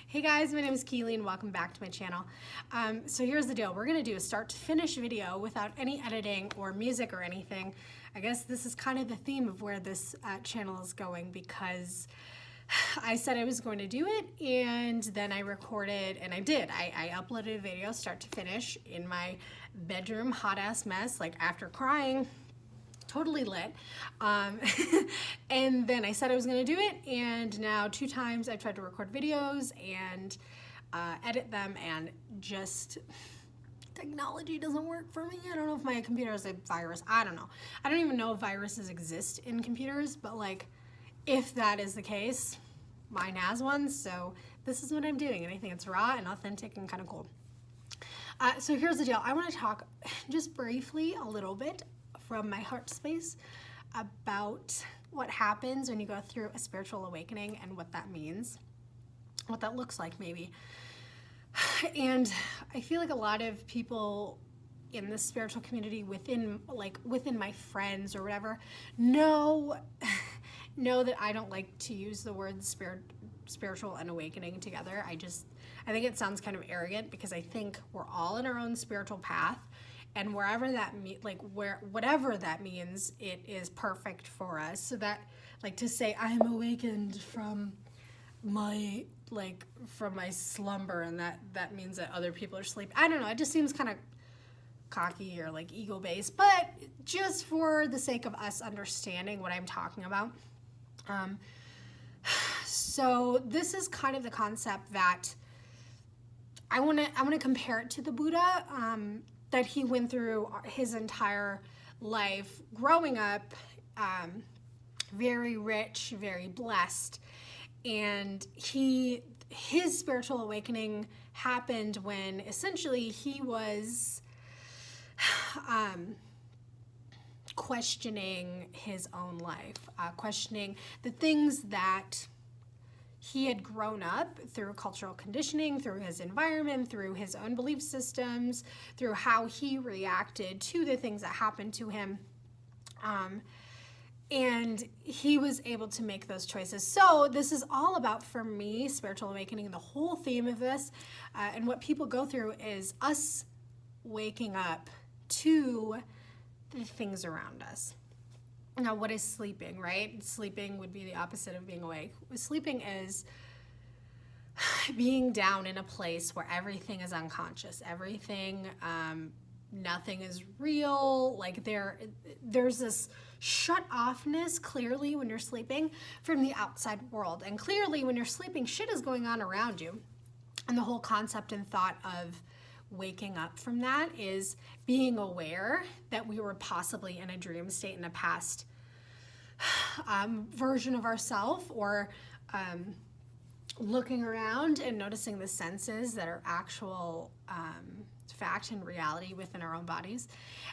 Hey guys, my name is Keely and welcome back to my channel. So here's the deal. We're gonna do a start to finish video without any editing or music or anything. I guess this is kind of the theme of where this channel is going, because I said I was going to do it and then I recorded, and I did. I uploaded a video start to finish in my bedroom, hot ass mess, like after crying. Totally lit. And then I said I was going to do it, and now 2 times I've tried to record videos and edit them, and just technology doesn't work for me. I don't know if my computer has a virus. I don't know. I don't even know if viruses exist in computers, but like if that is the case, mine has one. So this is what I'm doing, and I think it's raw and authentic and kind of cool. So here's the deal. I want to talk just briefly a little bit from my heart space about what happens when you go through a spiritual awakening and what that means, what that looks like maybe. And I feel like a lot of people in the spiritual community, within my friends or whatever, know that I don't like to use the words spiritual and awakening together. I think it sounds kind of arrogant, because I think we're all in our own spiritual path. And whatever that means, it is perfect for us. So that, like, to say I'm awakened from my slumber, and that means that other people are asleep. I don't know. It just seems kind of cocky or like ego-based. But just for the sake of us understanding what I'm talking about, so this is kind of the concept that I want to compare it to the Buddha. That he went through his entire life growing up, very rich, very blessed. And his spiritual awakening happened when essentially he was questioning his own life, questioning the things that he had grown up through cultural conditioning, through his environment, through his own belief systems, through how he reacted to the things that happened to him. And he was able to make those choices. So this is all about, for me, spiritual awakening. The whole theme of this and what people go through is us waking up to the things around us. Now, what is sleeping, right? Sleeping would be the opposite of being awake. Sleeping is being down in a place where everything is unconscious. Everything, nothing is real. Like there's this shut-offness, clearly, when you're sleeping from the outside world. And clearly, when you're sleeping, shit is going on around you. And the whole concept and thought of waking up from that is being aware that we were possibly in a dream state in a past version of ourselves, or looking around and noticing the senses that are actual fact and reality within our own bodies.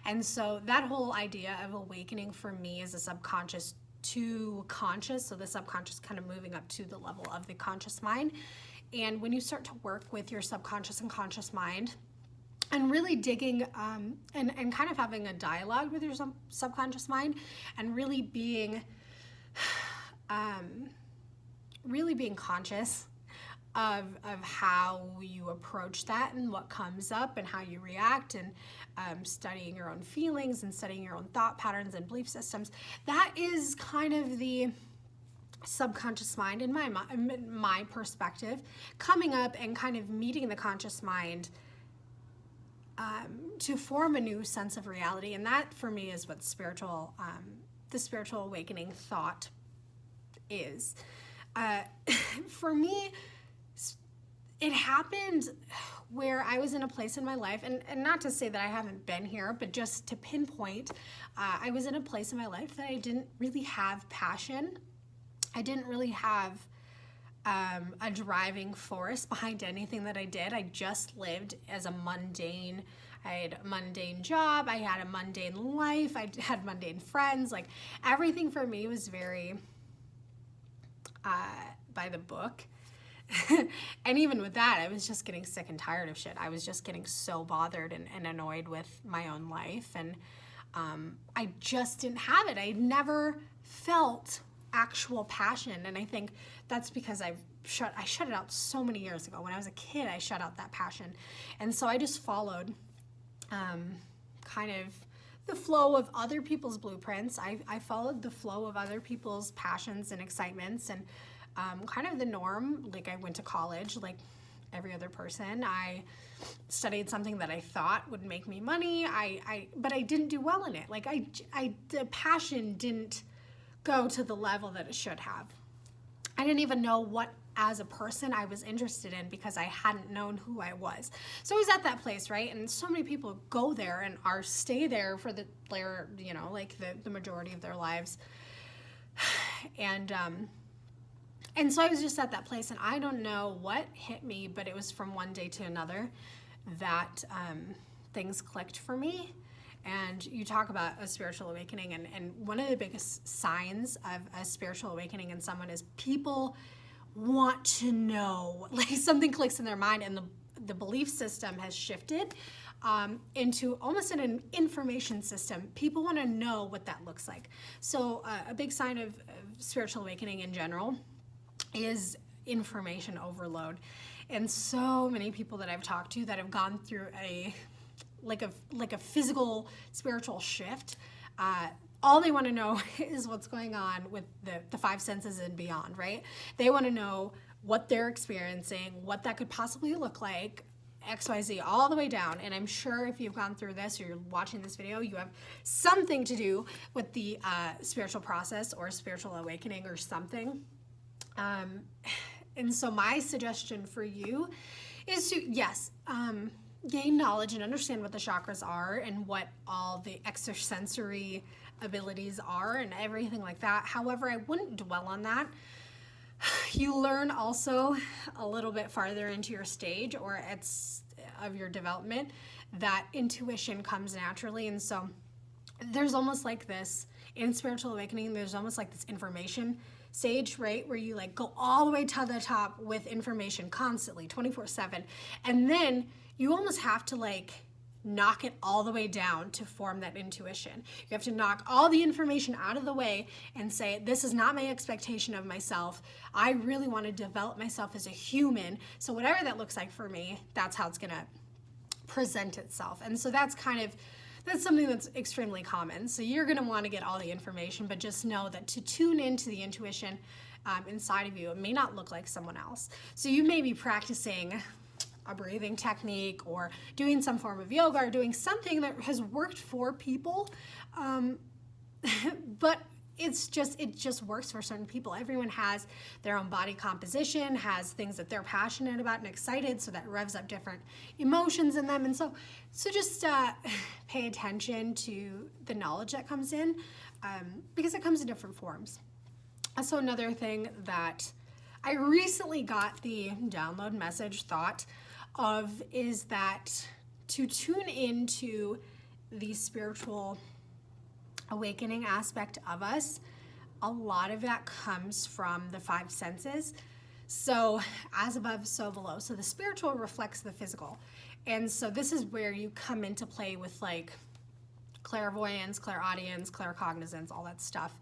And so that whole idea of awakening for me is a subconscious to conscious, so the subconscious kind of moving up to the level of the conscious mind. And when you start to work with your subconscious and conscious mind, and really digging and kind of having a dialogue with your subconscious mind, and really being conscious of how you approach that and what comes up and how you react, and studying your own feelings and studying your own thought patterns and belief systems. That is kind of the subconscious mind in my perspective, coming up and kind of meeting the conscious mind to form a new sense of reality. And that, for me, is what the spiritual awakening thought is. For me, it happened where I was in a place in my life, and not to say that I haven't been here, but just to pinpoint, I was in a place in my life that I didn't really have passion. I didn't really have a driving force behind anything that I did. I just lived as I had a mundane job, I had a mundane life, I had mundane friends. Like, everything for me was very by the book. And even with that, I was just getting sick and tired of shit. I was just getting so bothered and annoyed with my own life. And I just didn't have it. I never felt actual passion. And I think that's because I've I shut it out so many years ago. When I was a kid, I shut out that passion. And so I just followed kind of the flow of other people's blueprints. I followed the flow of other people's passions and excitements, and kind of the norm. Like, I went to college like every other person. I studied something that I thought would make me money. But I didn't do well in it. Like, the passion didn't go to the level that it should have. I didn't even know what, as a person, I was interested in, because I hadn't known who I was. So I was at that place, right? And so many people go there and stay there for the majority of their lives. And so I was just at that place, and I don't know what hit me, but it was from one day to another that things clicked for me. And you talk about a spiritual awakening, and one of the biggest signs of a spiritual awakening in someone is people want to know, like, something clicks in their mind, and the belief system has shifted into almost an information system. People want to know what that looks like. So a big sign of spiritual awakening in general is information overload. And so many people that I've talked to that have gone through a physical spiritual shift, all they want to know is what's going on with the five senses and beyond, right? They want to know what they're experiencing, what that could possibly look like, XYZ, all the way down. And I'm sure if you've gone through this or you're watching this video, you have something to do with the spiritual process or spiritual awakening or something. And so my suggestion for you is to, yes, gain knowledge and understand what the chakras are and what all the extrasensory abilities are and everything like that. However, I wouldn't dwell on that. You learn also a little bit farther into your stage or of your development that intuition comes naturally. And so there's almost like this, in spiritual awakening, there's almost like this information stage, right, where you like go all the way to the top with information constantly, 24/7, and then you almost have to like knock it all the way down to form that intuition. You have to knock all the information out of the way and say, this is not my expectation of myself. I really want to develop myself as a human. So whatever that looks like for me, that's how it's going to present itself. And so that's something that's extremely common. So you're going to want to get all the information, but just know that to tune into the intuition inside of you, it may not look like someone else. So you may be practicing a breathing technique or doing some form of yoga or doing something that has worked for people, but it just works for certain people. Everyone has their own body composition, has things that they're passionate about and excited, so that revs up different emotions in them. And so just pay attention to the knowledge that comes in, because it comes in different forms. Also, another thing that I recently got the download message thought of is that to tune into the spiritual awakening aspect of us, a lot of that comes from the five senses. So as above, so below. So the spiritual reflects the physical. And so this is where you come into play with like clairvoyance, clairaudience, claircognizance, all that stuff.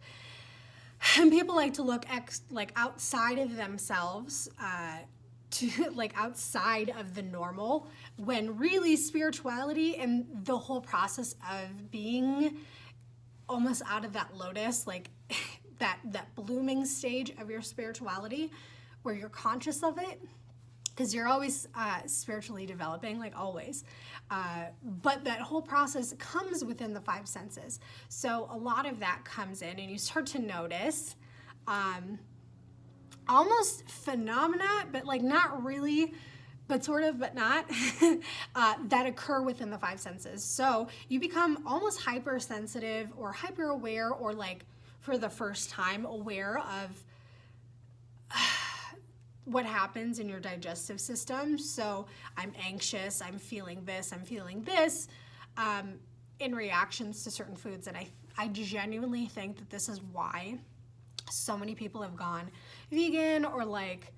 And people like to look outside of themselves, to like outside of the normal, when really spirituality and the whole process of being almost out of that lotus, like that blooming stage of your spirituality where you're conscious of it, because you're always spiritually developing, like always. But that whole process comes within the five senses. So a lot of that comes in and you start to notice almost phenomena, but like not really, but sort of, but not, that occur within the five senses. So you become almost hypersensitive or hyper aware, or like for the first time aware of what happens in your digestive system. So I'm anxious, I'm feeling this, in reactions to certain foods. And I genuinely think that this is why so many people have gone vegan or like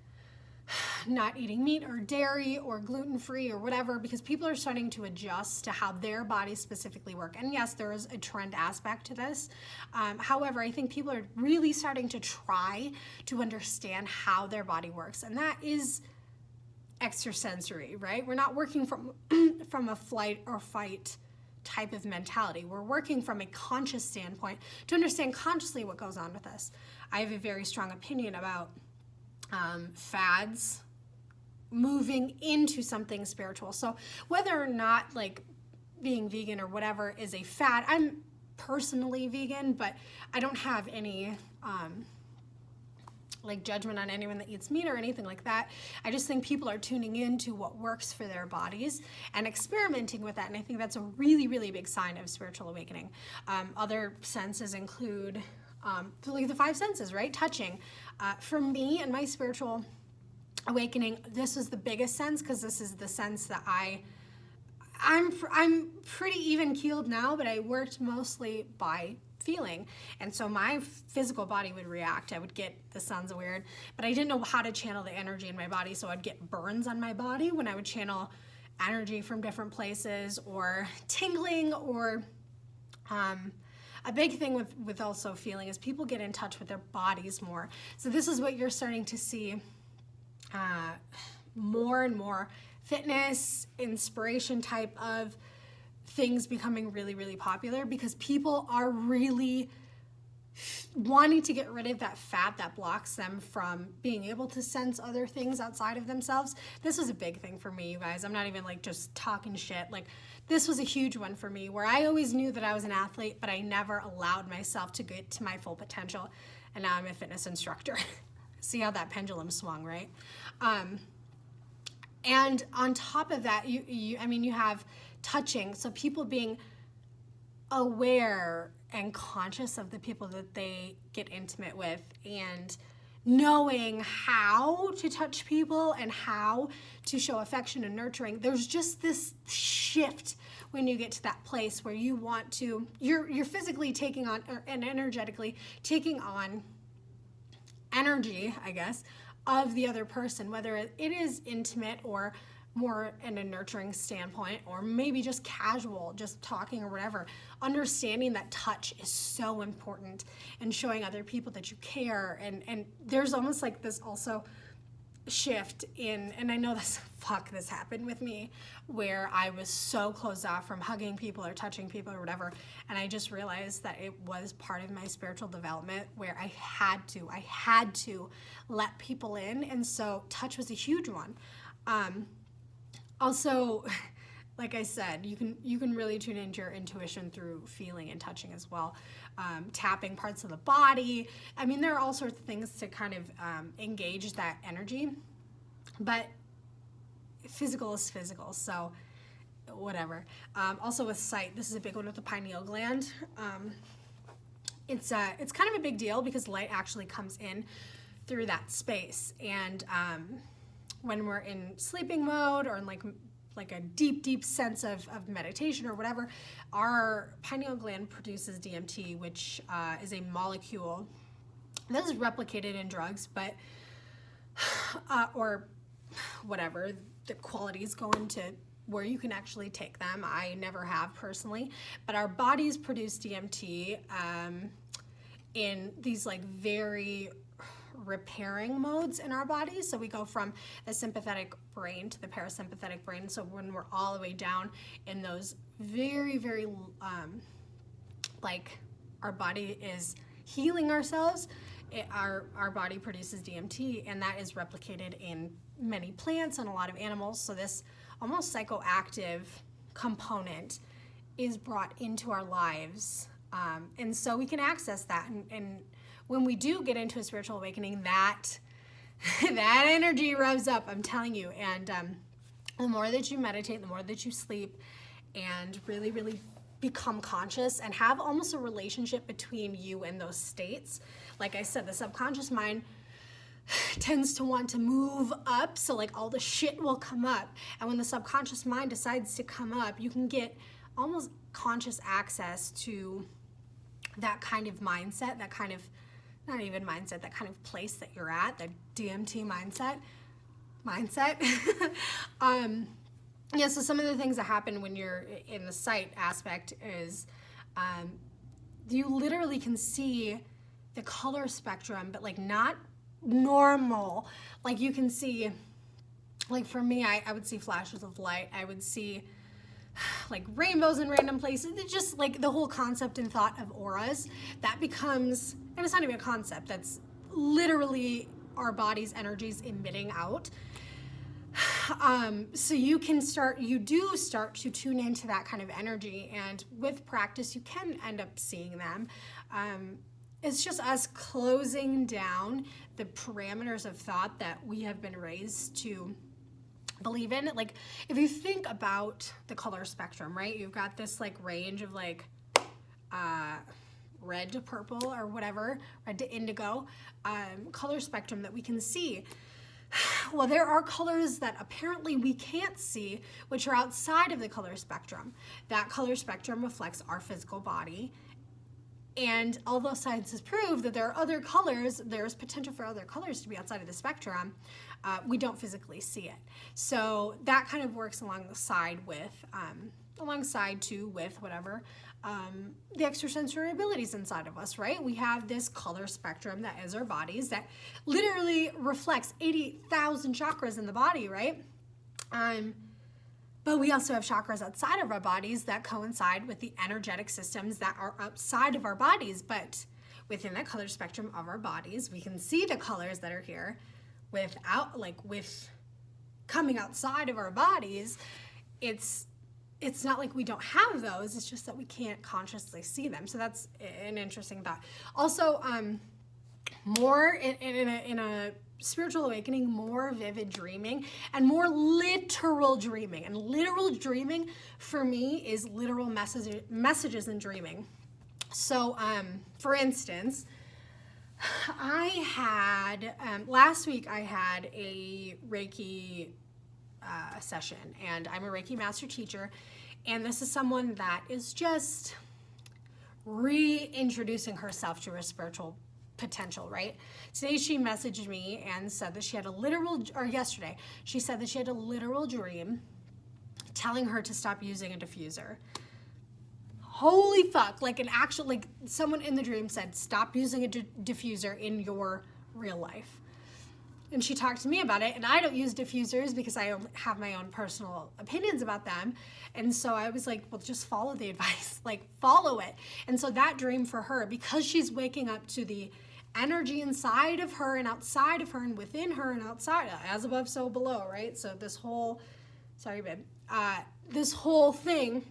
not eating meat or dairy or gluten-free or whatever, because people are starting to adjust to how their bodies specifically work. And yes, there is a trend aspect to this. However, I think people are really starting to try to understand how their body works, and that is extrasensory, right? We're not working from from a flight or fight type of mentality. We're working from a conscious standpoint to understand consciously what goes on with us. I have a very strong opinion about fads moving into something spiritual. So whether or not like being vegan or whatever is a fad, I'm personally vegan, but I don't have any like judgment on anyone that eats meat or anything like that. I just think people are tuning into what works for their bodies and experimenting with that, and I think that's a really, really big sign of spiritual awakening. Other senses include like the five senses, right? Touching. For me and my spiritual awakening, this was the biggest sense, because this is the sense that I'm pretty even keeled now, but I worked mostly by feeling, and so my physical body would react. I would get, this sounds weird, but I didn't know how to channel the energy in my body, so I'd get burns on my body when I would channel energy from different places, or tingling, or a big thing with also feeling is people get in touch with their bodies more. So this is what you're starting to see more and more, fitness, inspiration type of things becoming really, really popular, because people are really wanting to get rid of that fat that blocks them from being able to sense other things outside of themselves. This was a big thing for me, you guys. I'm not even like just talking shit. Like, this was a huge one for me, where I always knew that I was an athlete, but I never allowed myself to get to my full potential. And now I'm a fitness instructor. See how that pendulum swung, right? And on top of that, you have touching. So people being aware and conscious of the people that they get intimate with, and knowing how to touch people and how to show affection and nurturing. There's just this shift when you get to that place where you want to, you're physically taking on, and energetically taking on energy, I guess, of the other person, whether it is intimate or more in a nurturing standpoint, or maybe just casual, just talking or whatever. Understanding that touch is so important, and showing other people that you care. And there's almost like this also shift in, and I know this happened with me, where I was so closed off from hugging people or touching people or whatever, and I just realized that it was part of my spiritual development, where I had to let people in, and so touch was a huge one. Also, like I said, you can really tune into your intuition through feeling and touching as well. Tapping parts of the body. I mean, there are all sorts of things to kind of engage that energy, but physical is physical, so whatever. Also with sight, this is a big one with the pineal gland. It's kind of a big deal, because light actually comes in through that space, and when we're in sleeping mode, or in like a deep sense of meditation or whatever, our pineal gland produces DMT, which is a molecule that is replicated in drugs, but or whatever, the qualities go into where you can actually take them. I never have personally, but our bodies produce DMT in these like very repairing modes in our bodies. So we go from the sympathetic brain to the parasympathetic brain. So when we're all the way down in those very, very like our body is healing ourselves, our body produces DMT, and that is replicated in many plants and a lot of animals. So this almost psychoactive component is brought into our lives, and so we can access that, and when we do get into a spiritual awakening, that that energy revs up, I'm telling you. And the more that you meditate, the more that you sleep, and really, really become conscious and have almost a relationship between you and those states. Like I said, the subconscious mind tends to want to move up, so like all the shit will come up. And when the subconscious mind decides to come up, you can get almost conscious access to that kind of mindset, that kind of, not even mindset, that kind of place that you're at, that DMT mindset, mindset. Yeah, so some of the things that happen when you're in the sight aspect is you literally can see the color spectrum, but like not normal. Like you can see, like for me, I would see flashes of light. I would see like rainbows in random places. It's just like the whole concept and thought of auras, that becomes, and it's not even a concept, that's literally our body's energies emitting out. So you do start to tune into that kind of energy, and with practice you can end up seeing them. It's just us closing down the parameters of thought that we have been raised to believe in. Like if you think about the color spectrum, right, you've got this like range of like red to purple or whatever, red to indigo, color spectrum that we can see. Well, there are colors that apparently we can't see, which are outside of the color spectrum. That color spectrum reflects our physical body. And although science has proved that there are other colors, there's potential for other colors to be outside of the spectrum, we don't physically see it. So that kind of works alongside with whatever the extrasensory abilities inside of us, right? We have this color spectrum that is our bodies that literally reflects 80,000 chakras in the body, right? But we also have chakras outside of our bodies that coincide with the energetic systems that are outside of our bodies. But within that color spectrum of our bodies, we can see the colors that are here with coming outside of our bodies. It's not like we don't have those, it's just that we can't consciously see them. So that's an interesting thought. Also, more in a spiritual awakening, more vivid dreaming and more literal dreaming. And literal dreaming for me is literal messages in dreaming. So, for instance, I had, last week I had a Reiki session, and I'm a Reiki master teacher, and this is someone that is just reintroducing herself to her spiritual potential, right? Today she messaged me and said that she had yesterday, she said that she had a literal dream telling her to stop using a diffuser. Holy fuck, like someone in the dream said, stop using a diffuser in your real life. And she talked to me about it, and I don't use diffusers because I have my own personal opinions about them. And so I was like, well, just follow the advice, like follow it. And so that dream for her, because she's waking up to the energy inside of her and outside of her and within her and outside, as above, so below, right? So this whole, sorry, babe, this whole thing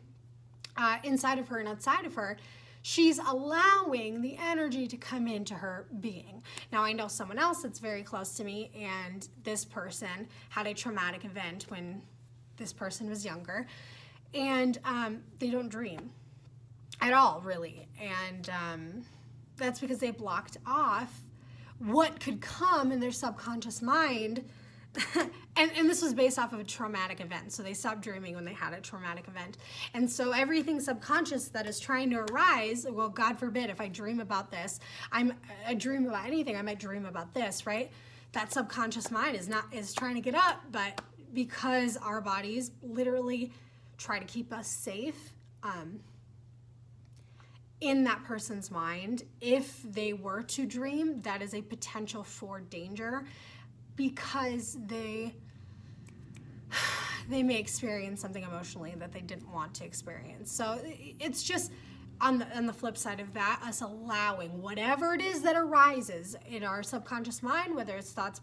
inside of her and outside of her, she's allowing the energy to come into her being. Now, I know someone else that's very close to me, and this person had a traumatic event when this person was younger, and they don't dream at all, really. And that's because they blocked off what could come in their subconscious mind. And this was based off of a traumatic event. So they stopped dreaming when they had a traumatic event. And so everything subconscious that is trying to arise, well, God forbid, if I dream about this, I dream about anything, I might dream about this, right? That subconscious mind is trying to get up, but because our bodies literally try to keep us safe, in that person's mind, if they were to dream, that is a potential for danger, because they may experience something emotionally that they didn't want to experience. So it's just on the flip side of that, us allowing whatever it is that arises in our subconscious mind, whether it's thoughts,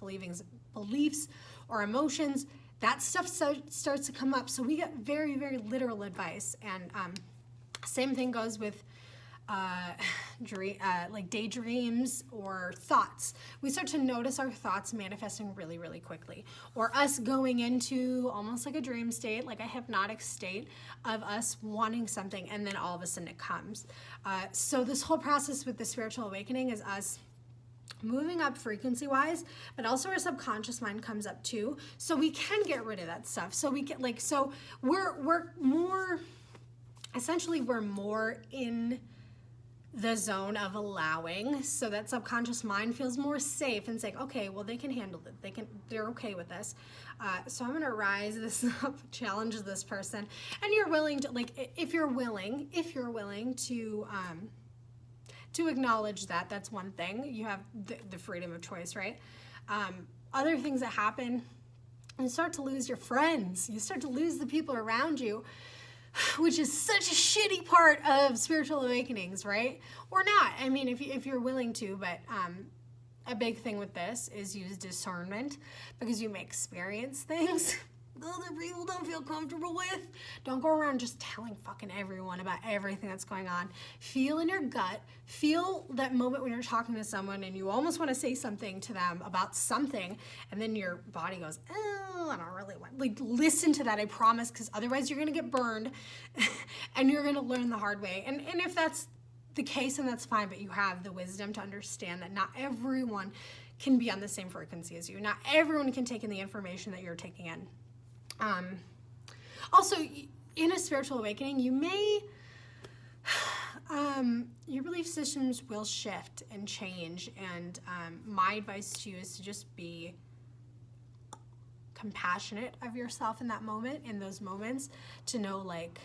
beliefs, or emotions, that stuff starts to come up. So we get very, very literal advice. And same thing goes with like daydreams or thoughts. We start to notice our thoughts manifesting really, really quickly, or us going into almost like a dream state, like a hypnotic state of us wanting something, and then all of a sudden it comes. So this whole process with the spiritual awakening is us moving up frequency-wise, but also our subconscious mind comes up too, so we can get rid of that stuff. So we get we're more in the zone of allowing, so that subconscious mind feels more safe and saying, okay, well, they can handle it. They're okay with this. So I'm gonna rise this up, challenge this person, and you're willing to, like, if you're willing to acknowledge that, that's one thing. You have the freedom of choice, right? Other things that happen, you start to lose your friends. You start to lose the people around you, which is such a shitty part of spiritual awakenings, right? Or not. I mean, if you're willing to, but a big thing with this is use discernment, because you may experience things that other people don't feel comfortable with. Don't go around just telling fucking everyone about everything that's going on. Feel in your gut. Feel that moment when you're talking to someone and you almost want to say something to them about something, and then your body goes, oh, I don't really want. Like, listen to that, I promise, because otherwise you're going to get burned and you're going to learn the hard way. And if that's the case, and that's fine, but you have the wisdom to understand that not everyone can be on the same frequency as you. Not everyone can take in the information that you're taking in. Also, in a spiritual awakening, you may, your belief systems will shift and change, and my advice to you is to just be compassionate of yourself in that moment, in those moments, to know, like,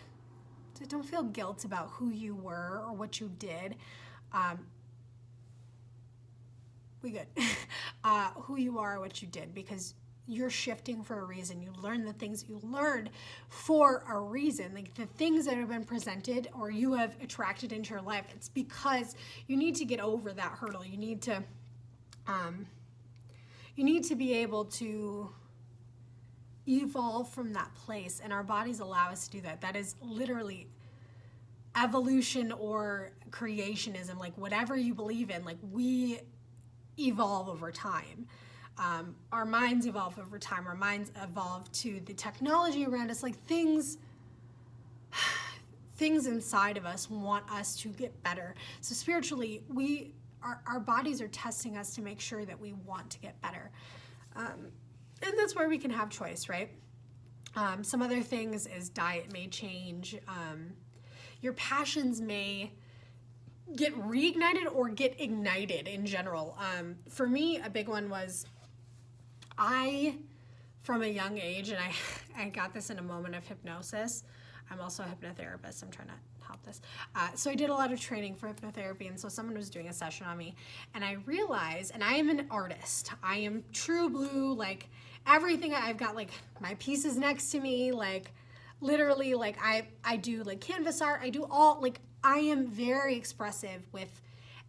to don't feel guilt about who you were or what you did. Who you are or what you did, because you're shifting for a reason. You learn the things you learned for a reason. Like, the things that have been presented or you have attracted into your life, it's because you need to get over that hurdle. You need to be able to evolve from that place, and our bodies allow us to do that. That is literally evolution or creationism, like whatever you believe in. Like, we evolve over time. Our minds evolve over time. Our minds evolve to the technology around us. Like, things inside of us want us to get better. So spiritually, our bodies are testing us to make sure that we want to get better. And that's where we can have choice, right? Some other things is diet may change. Your passions may get reignited or get ignited in general. For me, a big one was from a young age, and I got this in a moment of hypnosis. I'm also a hypnotherapist. I'm trying to help this. So I did a lot of training for hypnotherapy, and so someone was doing a session on me, and I realized, and I am an artist. I am true blue, like everything. I've got like my pieces next to me, like literally, like I do like canvas art. I do all, like, I am very expressive with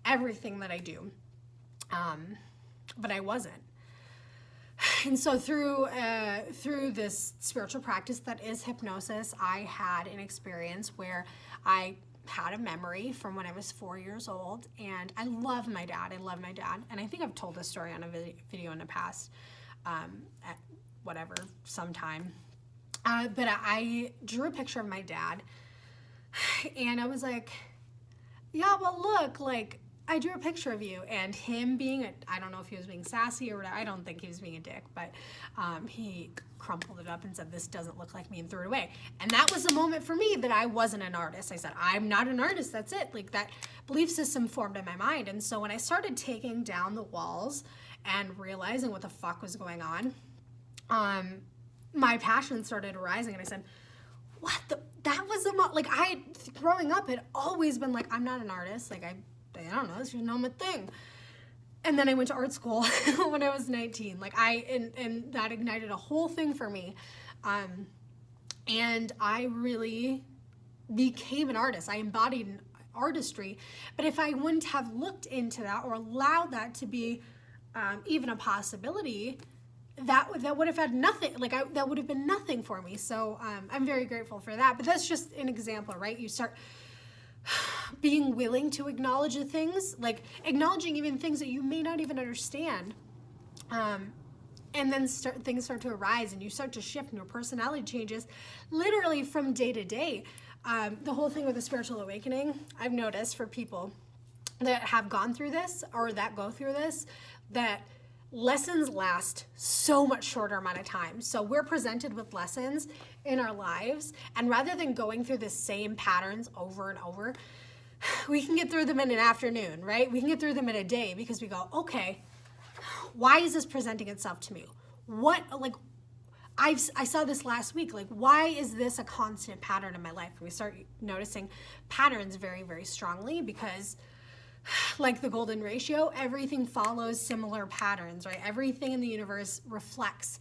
everything that I do. But I wasn't. And so through this spiritual practice that is hypnosis, I had an experience where I had a memory from when I was 4 years old, and I love my dad. And I think I've told this story on a video in the past, at whatever, sometime. But I drew a picture of my dad, and I was like, yeah, well, look, like, I drew a picture of you. And him being, I don't know if he was being sassy or whatever, I don't think he was being a dick, but he crumpled it up and said, this doesn't look like me, and threw it away. And that was a moment for me that I wasn't an artist. I said, I'm not an artist, that's it. Like, that belief system formed in my mind. And so when I started taking down the walls and realizing what the fuck was going on, my passion started arising, and I said, that was like, growing up, had always been like, I'm not an artist, like, I don't know, this is not my thing. And then I went to art school when I was 19. Like, and that ignited a whole thing for me. And I really became an artist. I embodied artistry. But if I wouldn't have looked into that or allowed that to be even a possibility, that would have had nothing. Like, that would have been nothing for me. So I'm very grateful for that. But that's just an example, right? You start being willing to acknowledge the things, like acknowledging even things that you may not even understand, and then things start to arise, and you start to shift, and your personality changes literally from day to day. The whole thing with the spiritual awakening, I've noticed for people that have gone through this or that go through this, that lessons last so much shorter amount of time. So we're presented with lessons in our lives, and rather than going through the same patterns over and over, we can get through them in an afternoon, right? We can get through them in a day because we go, okay, why is this presenting itself to me? What, like, I saw this last week, like, why is this a constant pattern in my life? And we start noticing patterns very, very strongly because, like the golden ratio, everything follows similar patterns, right? Everything in the universe reflects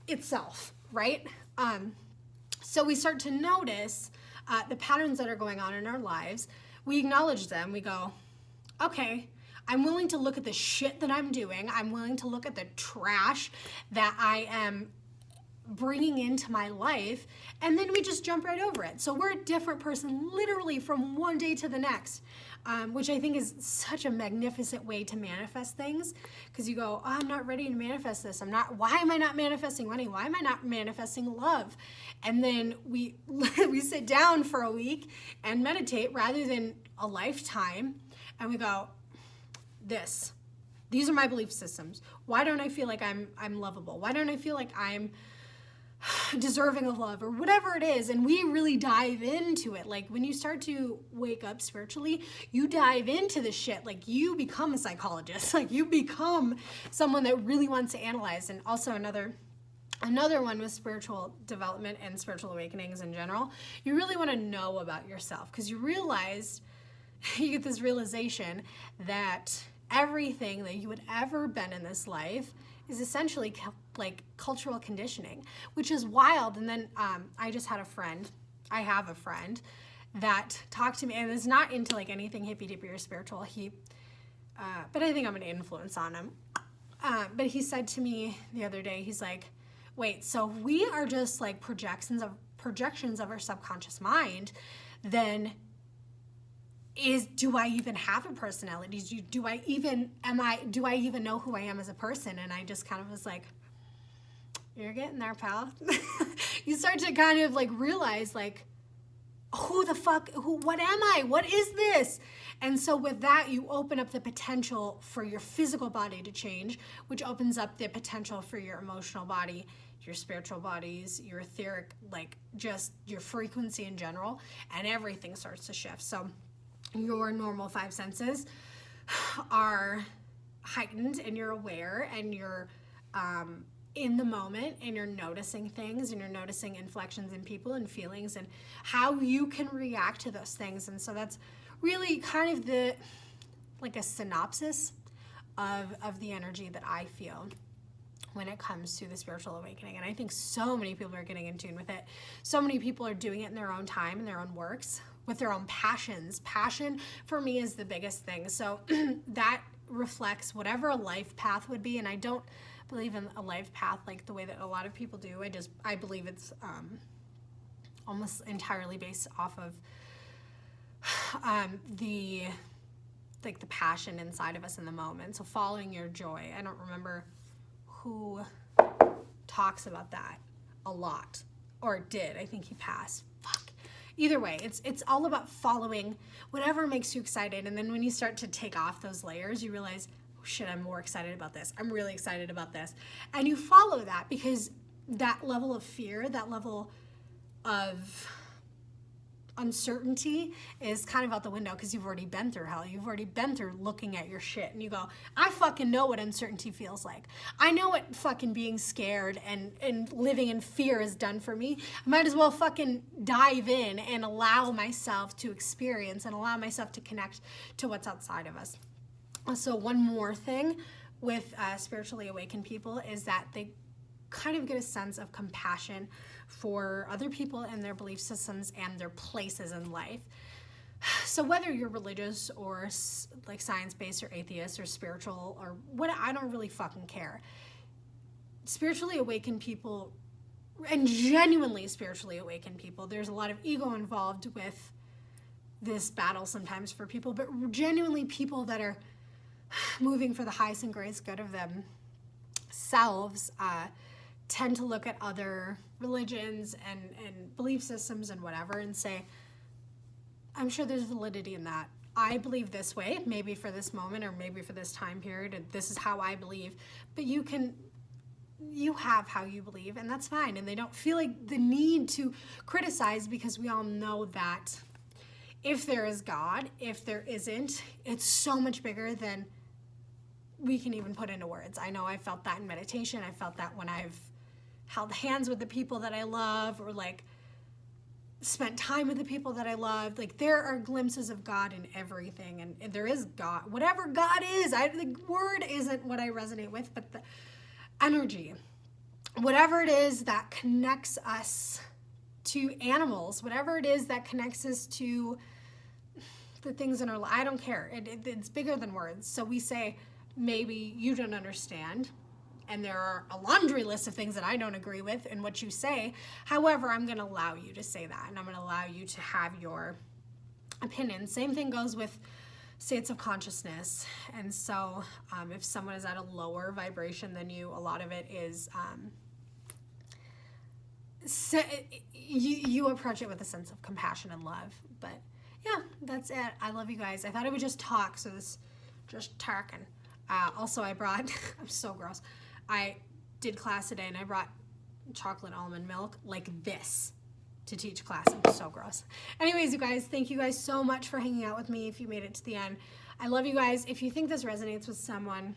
itself, right? So we start to notice the patterns that are going on in our lives. We acknowledge them. We go, okay, I'm willing to look at the shit that I'm doing. I'm willing to look at the trash that I am bringing into my life, and then we just jump right over it. So we're a different person literally from one day to the next, which I think is such a magnificent way to manifest things, because you go, oh, I'm not ready to manifest this. Why am I not manifesting money? Why am I not manifesting love? And then we sit down for a week and meditate rather than a lifetime, and we go, these are my belief systems. Why don't I feel like I'm lovable? Why don't I feel like I'm deserving of love, or whatever it is? And we really dive into it. Like, when you start to wake up spiritually, you dive into the shit. Like, you become a psychologist. Like, you become someone that really wants to analyze. And also another one with spiritual development and spiritual awakenings in general, you really want to know about yourself, because you get this realization that everything that you had ever been in this life is essentially like cultural conditioning, which is wild. And then I have a friend that talked to me, and is not into like anything hippy dippy or spiritual. But I think I'm an influence on him. But he said to me the other day, he's like, wait, so we are just like projections of our subconscious mind, then do I even have a personality? Do I even know who I am as a person? And I just kind of was like, you're getting there, pal. You start to kind of like realize, like, what am I? What is this? And so with that, you open up the potential for your physical body to change, which opens up the potential for your emotional body, your spiritual bodies, your etheric, like just your frequency in general, and everything starts to shift. So your normal five senses are heightened, and you're aware, and you're in the moment, and you're noticing things, and you're noticing inflections in people and feelings and how you can react to those things. And so that's really kind of a synopsis of the energy that I feel when it comes to the spiritual awakening. And I think so many people are getting in tune with it. So many people are doing it in their own time, in their own works, with their own passions. Passion for me is the biggest thing. So that reflects whatever a life path would be. And I don't believe in a life path like the way that a lot of people do. I believe it's almost entirely based off of the passion inside of us in the moment. So following your joy. I don't remember who talks about that a lot, or did. I think he passed. Fuck. Either way, it's all about following whatever makes you excited. And then when you start to take off those layers, you realize, oh shit, I'm more excited about this. I'm really excited about this. And you follow that, because that level of fear, that level of uncertainty is kind of out the window, because you've already been through hell. You've already been through looking at your shit, and you go, I fucking know what uncertainty feels like. I know what fucking being scared and living in fear has done for me. I might as well fucking dive in and allow myself to experience and allow myself to connect to what's outside of us. Also, one more thing with spiritually awakened people is that they kind of get a sense of compassion for other people and their belief systems and their places in life. So whether you're religious or like science-based or atheist or spiritual or what, I don't really fucking care. Spiritually awakened people, and genuinely spiritually awakened people, there's a lot of ego involved with this battle sometimes for people, but genuinely people that are moving for the highest and greatest good of themselves tend to look at other religions and belief systems and whatever and say, I'm sure there's validity in that. I believe this way, maybe for this moment or maybe for this time period, and this is how I believe, but you have how you believe, and that's fine. And they don't feel like the need to criticize, because we all know that if there is God, if there isn't, it's so much bigger than we can even put into words. I know I felt that in meditation. I felt that when I've held hands with the people that I love, or like spent time with the people that I love. Like, there are glimpses of God in everything, and there is God. Whatever God is, the word isn't what I resonate with, but the energy. Whatever it is that connects us to animals, whatever it is that connects us to the things in our life, I don't care. It's bigger than words. So we say, maybe you don't understand, and there are a laundry list of things that I don't agree with in what you say. However, I'm going to allow you to say that, and I'm going to allow you to have your opinion. Same thing goes with states of consciousness. And so if someone is at a lower vibration than you, a lot of it is you approach it with a sense of compassion and love. But yeah, that's it. I love you guys. I thought I would just talk, so this just talking. Also, I brought, I'm so gross. I did class today and I brought chocolate almond milk like this to teach class. I'm so gross. Anyways, you guys, thank you guys so much for hanging out with me if you made it to the end. I love you guys. If you think this resonates with someone,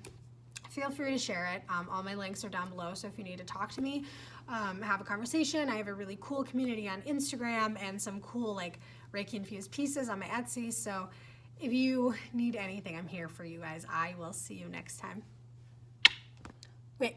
feel free to share it. All my links are down below, so if you need to talk to me, have a conversation. I have a really cool community on Instagram and some cool like Reiki infused pieces on my Etsy. So if you need anything, I'm here for you guys. I will see you next time. Wait.